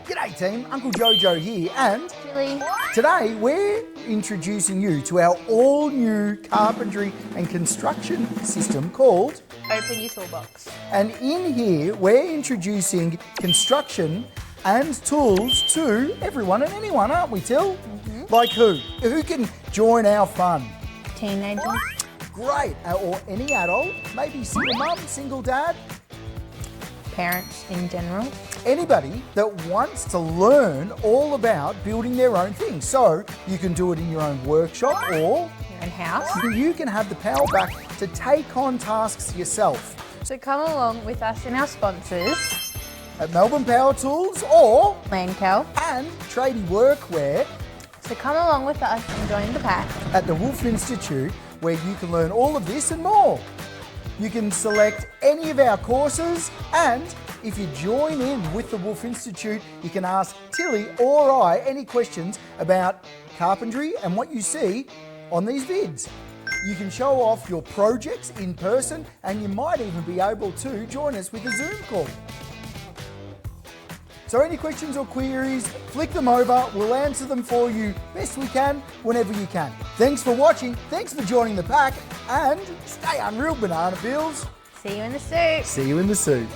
G'day team, Uncle Jojo here, and Really? today we're introducing you to our all new carpentry and construction system called, Open your toolbox. and in here we're introducing construction and tools to everyone and anyone, aren't we, Till? Like who? Who can join our fun? Teenagers. Great, or any adult, maybe single mum, single dad, Parents in general. anybody that wants to learn all about building their own things. So you can do it in your own workshop, or Your own house. you can have the power back to take on tasks yourself So come along with us and our sponsors, at Melbourne Power Tools or Landcal. and Tradie Workwear So come along with us and join the pack. at the Wulf Institute, where you can learn all of this and more. You can select any of our courses, and if you join in with the Wulf Institute, you can ask Tilly or I any questions about carpentry and what you see on these vids. You can show off your projects in person, and you might even be able to join us with a Zoom call. So any questions or queries, flick them over. We'll answer them for you best we can, whenever you can. Thanks for watching. Thanks for joining the pack. And stay unreal, banana peels. See you in the suit. See you in the suit.